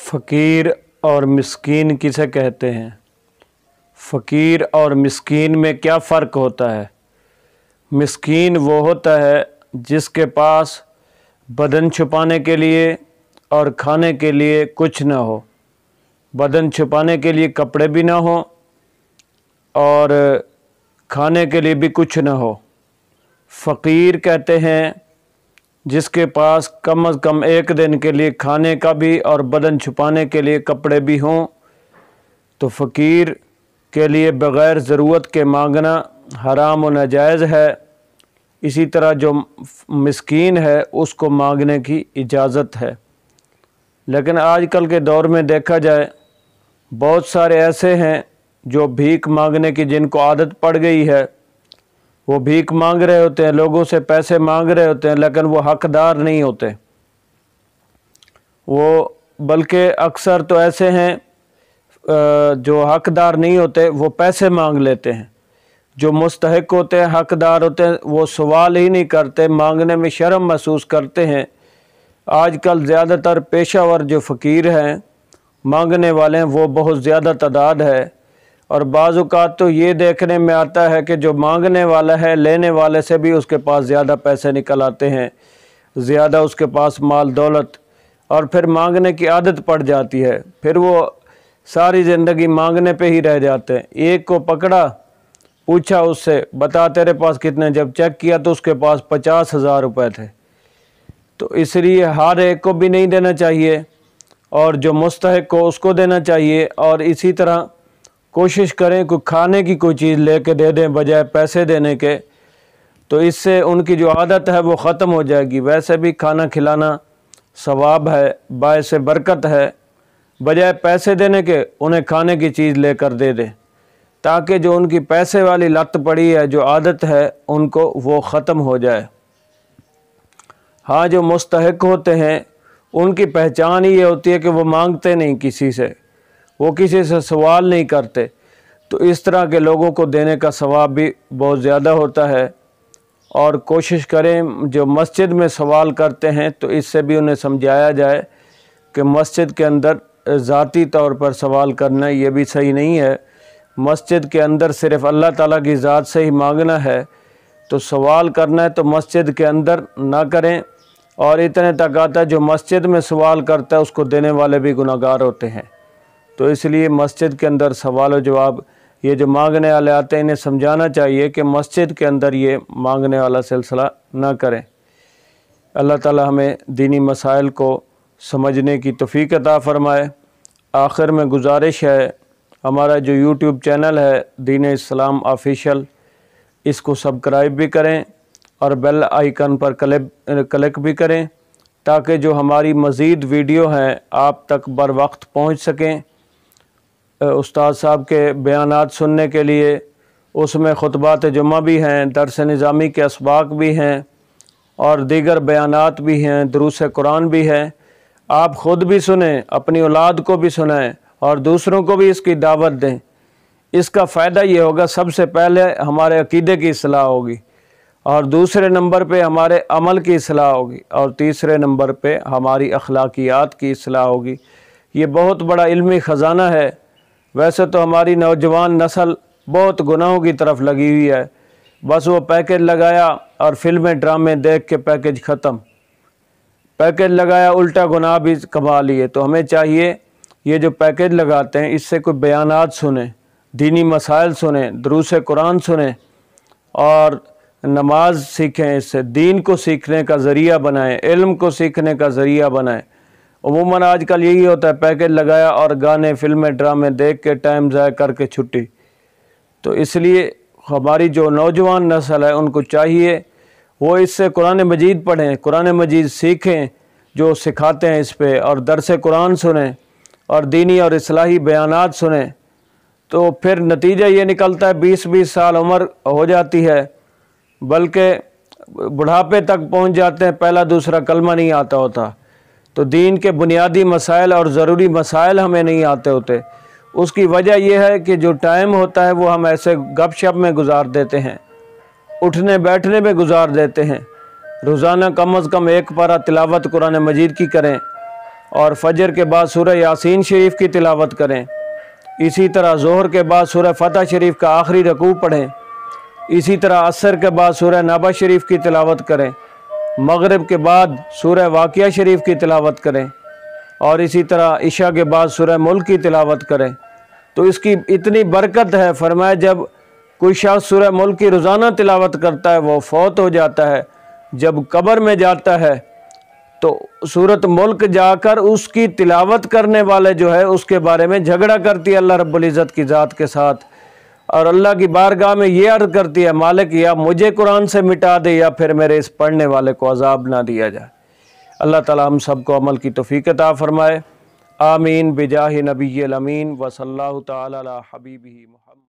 फ़कीर और मिस्कीन किसे कहते हैं? फ़कीर और मिस्कीन में क्या फ़र्क होता है? मिस्कीन वो होता है जिसके पास बदन छुपाने के लिए और खाने के लिए कुछ ना हो। बदन छुपाने के लिए कपड़े भी ना हो और खाने के लिए भी कुछ ना हो। फ़कीर कहते हैं जिसके पास कम अज़ कम एक दिन के लिए खाने का भी और बदन छुपाने के लिए कपड़े भी हों। तो फ़कीर के लिए बग़ैर ज़रूरत के मांगना हराम व नाजायज़ है। इसी तरह जो मिस्कीन है उसको मांगने की इजाज़त है। लेकिन आजकल के दौर में देखा जाए बहुत सारे ऐसे हैं जो भीख मांगने की जिनको आदत पड़ गई है। वो भीख मांग रहे होते हैं, लोगों से पैसे मांग रहे होते हैं, लेकिन वो हकदार नहीं होते। वो बल्कि अक्सर तो ऐसे हैं जो हकदार नहीं होते वो पैसे मांग लेते हैं। जो मुस्तहिक होते हैं, हकदार होते हैं, वो सवाल ही नहीं करते, मांगने में शर्म महसूस करते हैं। आजकल ज़्यादातर पेशावर जो फ़कीर हैं, मांगने वाले हैं, वो बहुत ज़्यादा तादाद है। और बाज़ औक़ात तो ये देखने में आता है कि जो मांगने वाला है लेने वाले से भी उसके पास ज़्यादा पैसे निकल आते हैं, ज़्यादा उसके पास माल दौलत, और फिर मांगने की आदत पड़ जाती है। फिर वो सारी ज़िंदगी मांगने पे ही रह जाते हैं। एक को पकड़ा, पूछा उससे, बता तेरे पास कितने, जब चेक किया तो उसके पास 50,000 रुपये थे। तो इसलिए हर एक को भी नहीं देना चाहिए और जो मुस्तहिक को उसको देना चाहिए। और इसी तरह कोशिश करें कि खाने की कोई चीज़ लेके दे दें बजाय पैसे देने के, तो इससे उनकी जो आदत है वो ख़त्म हो जाएगी। वैसे भी खाना खिलाना सवाब है, बायस बरकत है। बजाय पैसे देने के उन्हें खाने की चीज़ लेकर दे दें ताकि जो उनकी पैसे वाली लत पड़ी है, जो आदत है, उनको वो ख़त्म हो जाए। हाँ, जो मुस्तहिक होते हैं उनकी पहचान ही ये होती है कि वो मांगते नहीं किसी से, वो किसी से सवाल नहीं करते। तो इस तरह के लोगों को देने का सवाब भी बहुत ज़्यादा होता है। और कोशिश करें जो मस्जिद में सवाल करते हैं तो इससे भी उन्हें समझाया जाए कि मस्जिद के अंदर ज़ाती तौर पर सवाल करना ये भी सही नहीं है। मस्जिद के अंदर सिर्फ़ अल्लाह ताला की ज़ात से ही मांगना है। तो सवाल करना है तो मस्जिद के अंदर ना करें। और इतने तक आता है जो मस्जिद में सवाल करता है उसको देने वाले भी गुनाहगार होते हैं। तो इसलिए मस्जिद के अंदर सवाल व जवाब, ये जो मांगने वाले आते हैं इन्हें समझाना चाहिए कि मस्जिद के अंदर ये मांगने वाला सिलसिला ना करें। अल्लाह ताला हमें दीनी मसाइल को समझने की तौफीक अता फ़रमाए। आखिर में गुजारिश है, हमारा जो यूट्यूब चैनल है दीन इस्लाम ऑफिशियल, इसको सब्सक्राइब भी करें और बेल आइकन पर क्लिक भी करें ताकि जो हमारी मज़ीद वीडियो हैं आप तक बर वक्त पहुँच सकें। उस्ताद साहब के बयानात सुनने के लिए उसमें खुतबात जुम्मा भी हैं, दर्स निज़ामी के असबाक भी हैं और दीगर बयानात भी हैं, दुरूस कुरान भी हैं। आप ख़ुद भी सुनें, अपनी औलाद को भी सुनाएं और दूसरों को भी इसकी दावत दें। इसका फ़ायदा ये होगा, सबसे पहले हमारे अक़ीदे की इस्लाह होगी और दूसरे नंबर पे हमारे अमल की इस्लाह होगी और तीसरे नंबर पे हमारी अखलाकियात की इस्लाह होगी। ये बहुत बड़ा इल्मी ख़जाना है। वैसे तो हमारी नौजवान नस्ल बहुत गुनाहों की तरफ लगी हुई है, बस वो पैकेज लगाया और फिल्में ड्रामे देख के पैकेज ख़त्म, पैकेज लगाया उल्टा गुनाह भी कमा लिए। तो हमें चाहिए ये जो पैकेज लगाते हैं इससे कोई बयानात सुने, दीनी मसाइल सुने, दुरूस कुरान सुने और नमाज सीखें। इससे दीन को सीखने का ज़रिया बनाएं, इल्म को सीखने का ज़रिया बनाएं। उमूमन आजकल यही होता है, पैकेज लगाया और गाने फिल्में ड्रामे देख के टाइम ज़ाया करके छुट्टी। तो इसलिए हमारी जो नौजवान नस्ल है उनको चाहिए वो इससे कुरान मजीद पढ़ें, कुरान मजीद सीखें जो सिखाते हैं इस पे, और दर्स कुरान सुनें और दीनी और इस्लाही बयानात सुनें। तो फिर नतीजा ये निकलता है 20-20 साल उम्र हो जाती है, बल्कि बुढ़ापे तक पहुंच जाते हैं, पहला दूसरा कलमा नहीं आता होता। तो दीन के बुनियादी मसाइल और ज़रूरी मसाइल हमें नहीं आते होते। उसकी वजह यह है कि जो टाइम होता है वो हम ऐसे गपशप में गुजार देते हैं, उठने बैठने में गुजार देते हैं। रोज़ाना कम अज़ कम एक पारा तिलावत कुरान मजीद की करें और फजर के बाद सूरह यासीन शरीफ की तिलावत करें। इसी तरह ज़ोहर के बाद सूरह फतह शरीफ का आखिरी रकू पढ़ें। इसी तरह असर के बाद सूरह नबा शरीफ की तिलावत करें। मगरिब के बाद सूरह वाक़िया शरीफ की तिलावत करें और इसी तरह इशा के बाद सूरह मुल्क की तिलावत करें। तो इसकी इतनी बरकत है, फरमाया जब कोई शख्स सूरह मुल्क की रोज़ाना तिलावत करता है वो फौत हो जाता है, जब कब्र में जाता है तो सूरत मुल्क जाकर उसकी तिलावत करने वाले जो है उसके बारे में झगड़ा करती है अल्लाह रब्बुल इज़्ज़त की ज़ात के साथ, और अल्लाह की बारगाह में ये अर्ज़ करती है, मालिक या मुझे कुरान से मिटा दे या फिर मेरे इस पढ़ने वाले को अज़ाब ना दिया जाए। अल्लाह ताला हम सबको अमल की तौफीक अता फरमाए। आमीन बिजाहि नबिय्यिल अमीन व सल्लल्लाहु तआला अला हबीबिही।